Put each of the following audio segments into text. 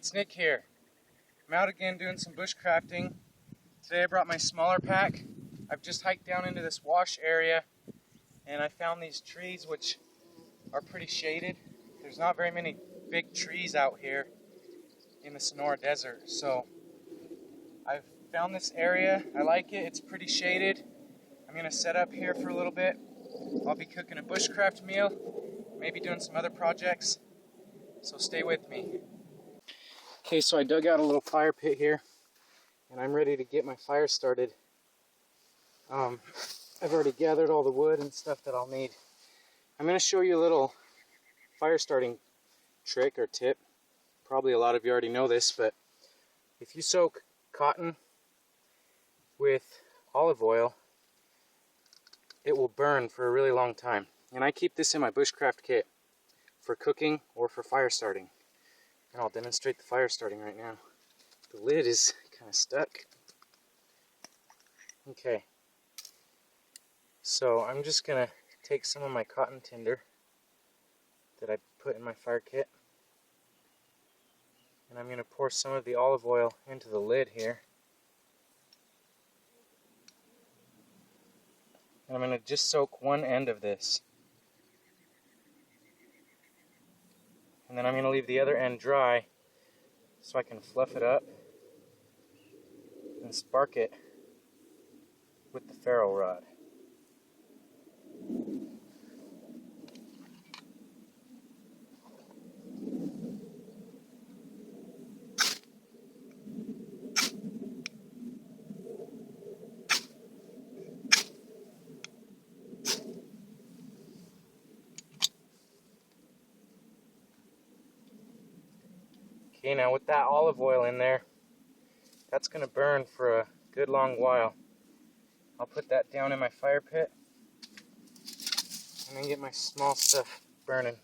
Hey, it's Nick here. I'm out again doing some bushcrafting. Today I brought my smaller pack. I've just hiked down into this wash area and I found these trees which are pretty shaded. There's not very many big trees out here in the Sonora Desert, so I've found this area. I like it. It's pretty shaded. I'm going to set up here for a little bit. I'll be cooking a bushcraft meal, maybe doing some other projects, so stay with me. Okay, so I dug out a little fire pit here, and I'm ready to get my fire started. I've already gathered all the wood and stuff that I'll need. I'm going to show you a little fire starting trick or tip. Probably a lot of you already know this, but if you soak cotton with olive oil, it will burn for a really long time. And I keep this in my bushcraft kit for cooking or for fire starting. And I'll demonstrate the fire starting right now. The lid is kind of stuck. Okay. So I'm just going to take some of my cotton tinder that I put in my fire kit. And I'm going to pour some of the olive oil into the lid here. And I'm going to just soak one end of this. And then I'm going to leave the other end dry so I can fluff it up and spark it with the ferro rod. Okay, now with that olive oil in there, that's going to burn for a good long while. I'll put that down in my fire pit and then get my small stuff burning.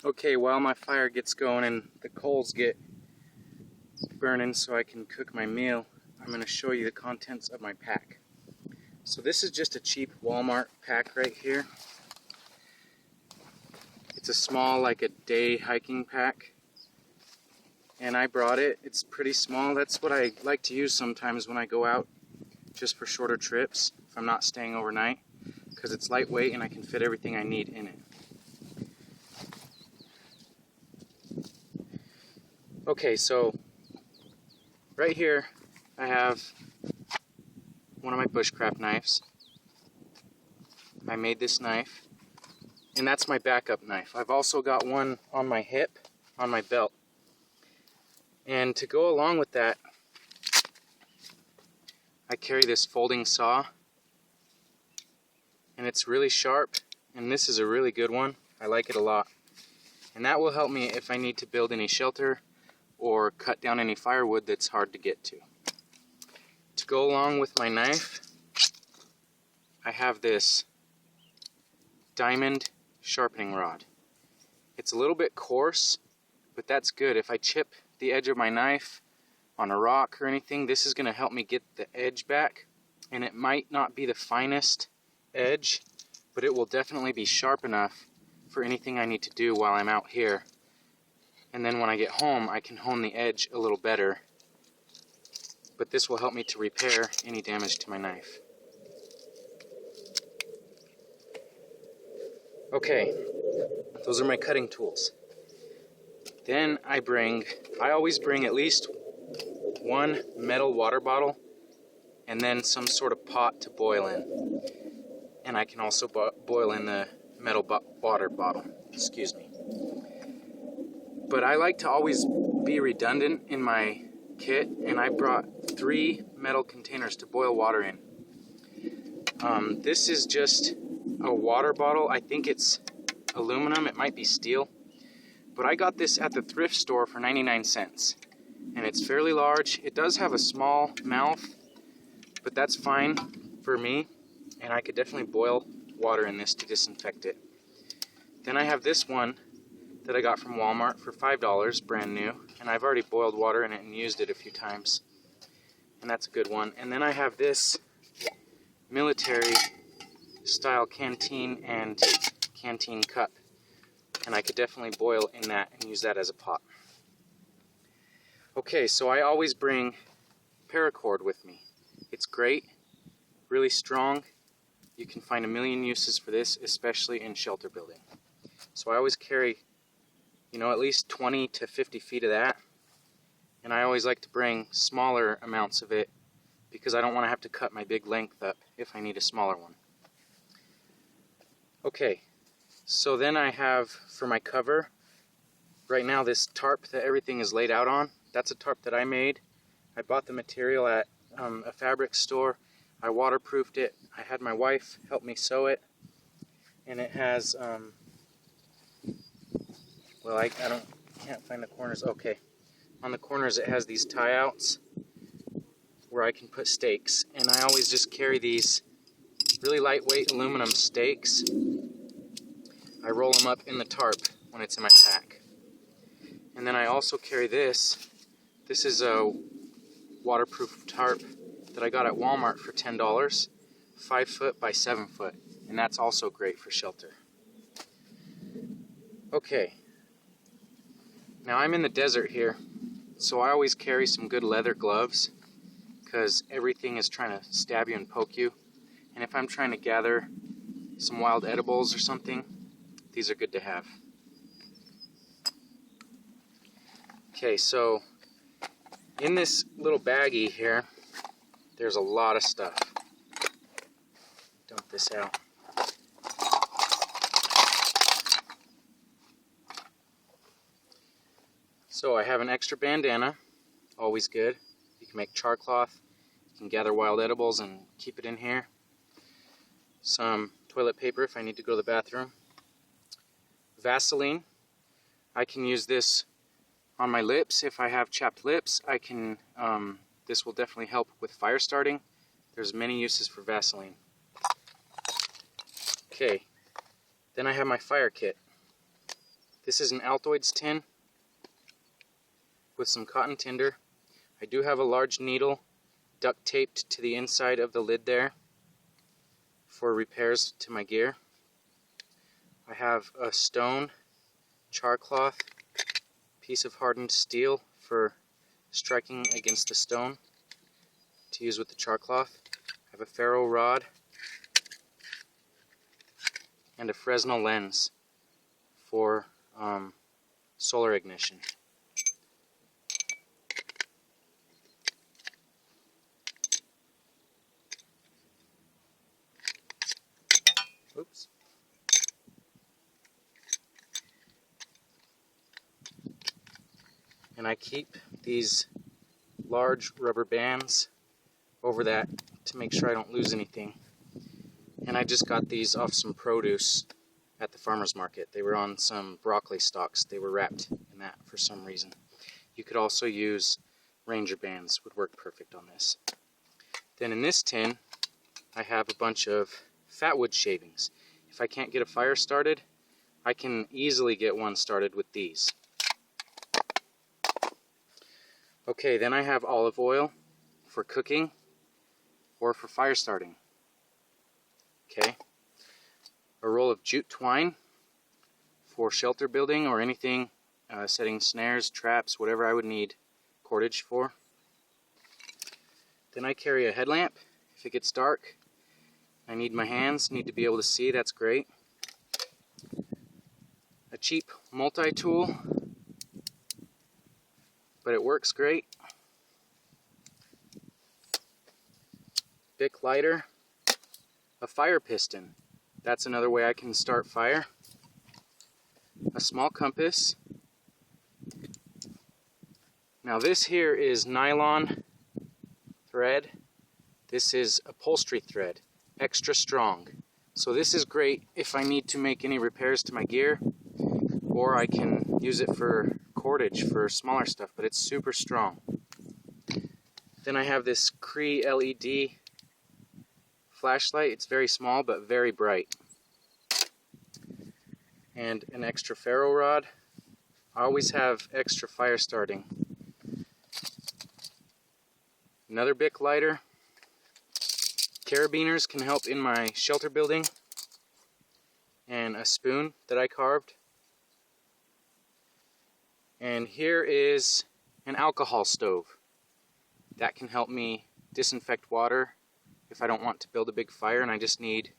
Okay, while my fire gets going and the coals get burning so I can cook my meal, I'm going to show you the contents of my pack. So this is just a cheap Walmart pack right here. It's a small, like a day hiking pack. And I brought it. It's pretty small. That's what I like to use sometimes when I go out just for shorter trips, if I'm not staying overnight, because it's lightweight and I can fit everything I need in it. Okay, so right here I have one of my bushcraft knives. I made this knife, and that's my backup knife. I've also got one on my hip, on my belt. And to go along with that, I carry this folding saw, and it's really sharp, and this is a really good one. I like it a lot. And that will help me if I need to build any shelter or cut down any firewood that's hard to get to. To go along with my knife, I have this diamond sharpening rod. It's a little bit coarse, but that's good. If I chip the edge of my knife on a rock or anything, this is going to help me get the edge back. And it might not be the finest edge, but it will definitely be sharp enough for anything I need to do while I'm out here. And then when I get home, I can hone the edge a little better. But this will help me to repair any damage to my knife. Okay, those are my cutting tools. Then I always bring at least one metal water bottle and then some sort of pot to boil in. And I can also boil in the metal water bottle, excuse me. But I like to always be redundant in my kit, and I brought 3 metal containers to boil water in. This is just a water bottle. I think it's aluminum, it might be steel. But I got this at the thrift store for 99 cents. And it's fairly large. It does have a small mouth, but that's fine for me. And I could definitely boil water in this to disinfect it. Then I have this one that I got from Walmart for $5, brand new. And I've already boiled water in it and used it a few times. And that's a good one. And then I have this military style canteen and canteen cup. And I could definitely boil in that and use that as a pot. Okay, so I always bring paracord with me. It's great, really strong. You can find a million uses for this, especially in shelter building. So I always carry, at least 20 to 50 feet of that. And I always like to bring smaller amounts of it because I don't want to have to cut my big length up if I need a smaller one. Okay, so then I have for my cover, right now this tarp that everything is laid out on, that's a tarp that I made. I bought the material at a fabric store. I waterproofed it. I had my wife help me sew it. And it has, well, I can't find the corners. Okay. On the corners it has these tie-outs where I can put stakes. And I always just carry these really lightweight aluminum stakes. I roll them up in the tarp when it's in my pack. And then I also carry this. This is a waterproof tarp that I got at Walmart for $10, 5 foot by 7 foot, and that's also great for shelter. Okay, now I'm in the desert here, so I always carry some good leather gloves because everything is trying to stab you and poke you, and if I'm trying to gather some wild edibles or something, these are good to have. Okay, so in this little baggie here, there's a lot of stuff. Dump this out. So I have an extra bandana, always good. You can make char cloth, you can gather wild edibles and keep it in here. Some toilet paper if I need to go to the bathroom. Vaseline, I can use this on my lips. If I have chapped lips, I can, this will definitely help with fire starting. There's many uses for Vaseline. Okay, then I have my fire kit. This is an Altoids tin with some cotton tinder. I do have a large needle duct taped to the inside of the lid there for repairs to my gear. I have a stone char cloth, piece of hardened steel for striking against the stone to use with the char cloth. I have a ferro rod and a Fresnel lens for solar ignition. Oops. And I keep these large rubber bands over that to make sure I don't lose anything. And I just got these off some produce at the farmer's market. They were on some broccoli stalks. They were wrapped in that for some reason. You could also use Ranger bands, would work perfect on this. Then in this tin, I have a bunch of fatwood shavings. If I can't get a fire started, I can easily get one started with these. Okay, then I have olive oil for cooking or for fire starting. Okay, a roll of jute twine for shelter building or anything, setting snares, traps, whatever I would need cordage for. Then I carry a headlamp. If it gets dark, I need my hands, need to be able to see, that's great. A cheap multi-tool, but it works great. Bic lighter. A fire piston. That's another way I can start fire. A small compass. Now this here is nylon thread. This is upholstery thread, extra strong. So this is great if I need to make any repairs to my gear, or I can use it for cordage for smaller stuff, but it's super strong. Then I have this Cree LED flashlight. It's very small but very bright. And an extra ferro rod I always have extra fire starting. Another Bic lighter. Carabiners can help in my shelter building. And a spoon that I carved. And here is an alcohol stove. That can help me disinfect water if I don't want to build a big fire and I just need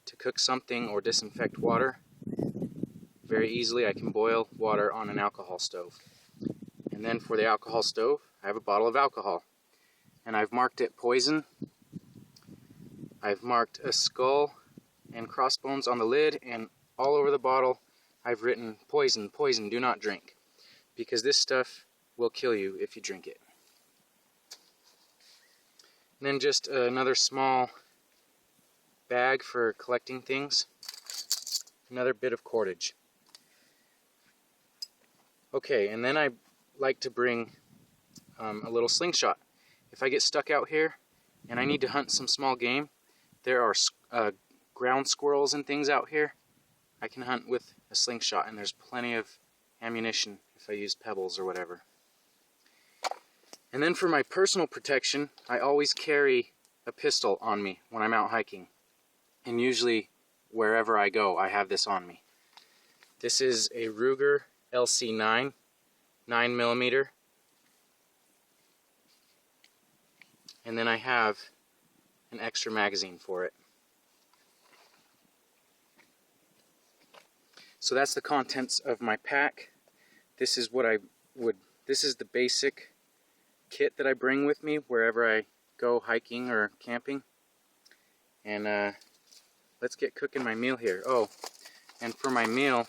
to cook something or disinfect water. Very easily I can boil water on an alcohol stove. And then for the alcohol stove, I have a bottle of alcohol. And I've marked it poison. I've marked a skull and crossbones on the lid, and all over the bottle I've written poison, poison, do not drink. Because this stuff will kill you if you drink it. And then just another small bag for collecting things. Another bit of cordage. Okay, and then I like to bring a little slingshot. If I get stuck out here and I need to hunt some small game, there are ground squirrels and things out here. I can hunt with a slingshot, and there's plenty of ammunition if I use pebbles or whatever. And then for my personal protection, I always carry a pistol on me when I'm out hiking. And usually wherever I go, I have this on me. This is a Ruger LC9, 9mm. And then I have an extra magazine for it. So that's the contents of my pack. This is what this is the basic kit that I bring with me wherever I go hiking or camping. And let's get cooking my meal here. Oh, and for my meal,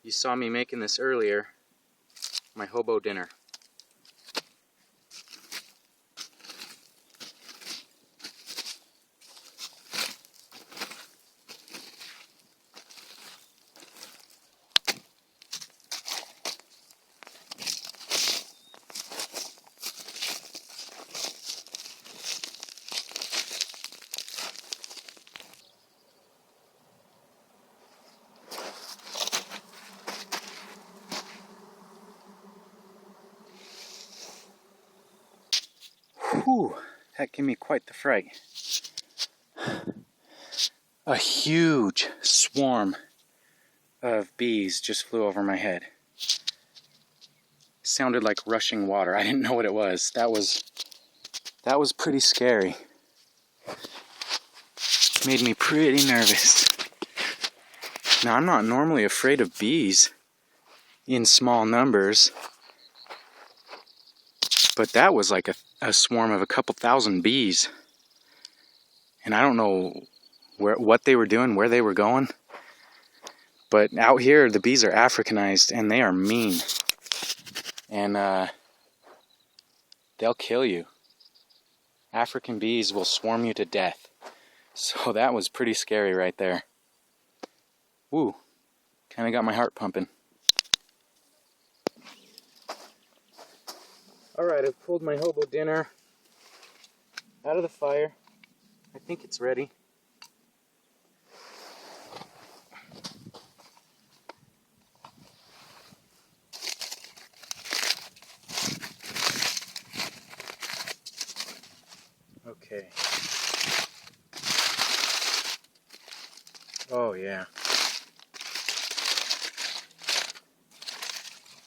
you saw me making this earlier, my hobo dinner. Whew, that gave me quite the fright. A huge swarm of bees just flew over my head. Sounded like rushing water. I didn't know what it was. That was pretty scary. Made me pretty nervous. Now, I'm not normally afraid of bees in small numbers, but that was like a swarm of a couple thousand bees. And I don't know what they were doing, where they were going. But out here, the bees are Africanized, and they are mean. And they'll kill you. African bees will swarm you to death. So that was pretty scary right there. Woo, kind of got my heart pumping. Alright, I've pulled my hobo dinner out of the fire. I think it's ready. Okay. Oh yeah.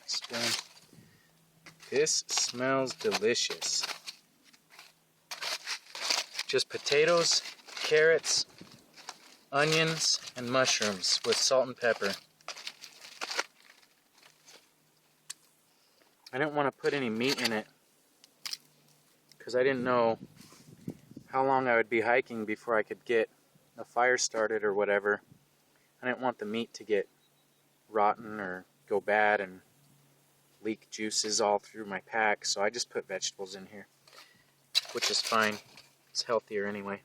Spoon. This smells delicious. Just potatoes, carrots, onions, and mushrooms with salt and pepper. I didn't want to put any meat in it because I didn't know how long I would be hiking before I could get a fire started or whatever. I didn't want the meat to get rotten or go bad and leak juices all through my pack, so I just put vegetables in here, which is fine. It's healthier anyway.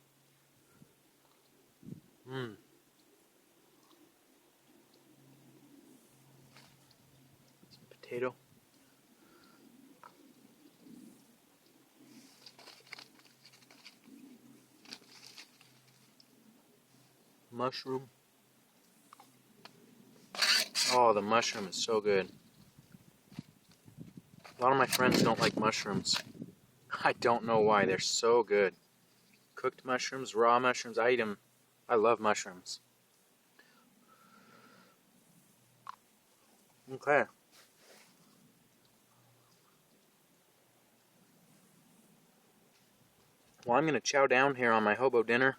Some potato. Mushroom. Oh, the mushroom is so good. A lot of my friends don't like mushrooms. I don't know why. They're so good. Cooked mushrooms, raw mushrooms, I eat them. I love mushrooms. Okay. Well, I'm going to chow down here on my hobo dinner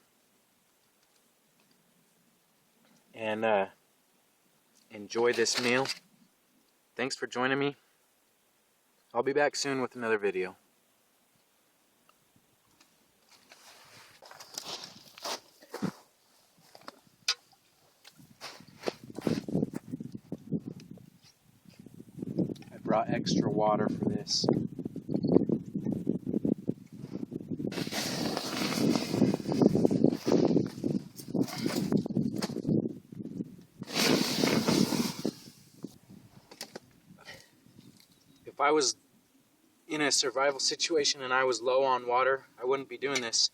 and enjoy this meal. Thanks for joining me. I'll be back soon with another video. I brought extra water for this. If I was in a survival situation and I was low on water, I wouldn't be doing this.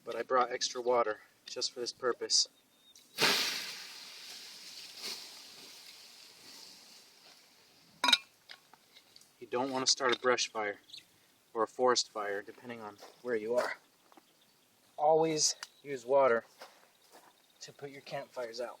But I brought extra water just for this purpose. You don't want to start a brush fire or a forest fire, depending on where you are. Always use water to put your campfires out.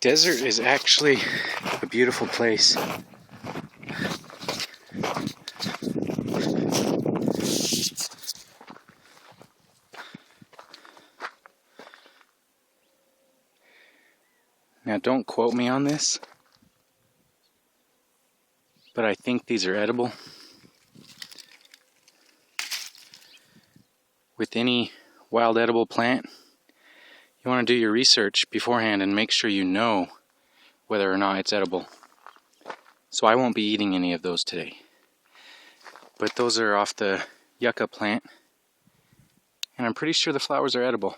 Desert is actually a beautiful place. Now don't quote me on this, but I think these are edible. With any wild edible plant, you want to do your research beforehand and make sure you know whether or not it's edible. So I won't be eating any of those today. But those are off the yucca plant, and I'm pretty sure the flowers are edible.